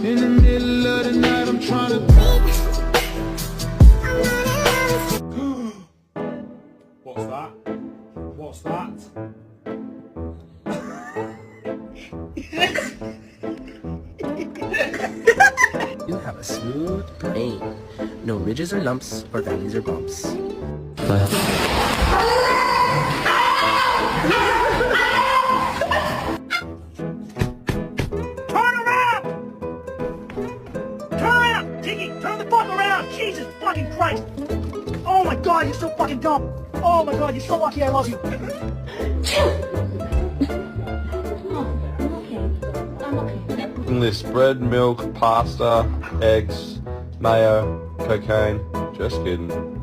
In the middle of the night, I'm trying to. What's that? What's that? You have a smooth brain. No ridges or lumps or valleys or bumps. Turn around! Turn around! Tiggy, turn the fuck around! Jesus fucking Christ! Oh my god, you're so fucking dumb! Oh my god, you're so lucky I love you! This bread, milk, pasta, eggs, mayo, cocaine. Just kidding.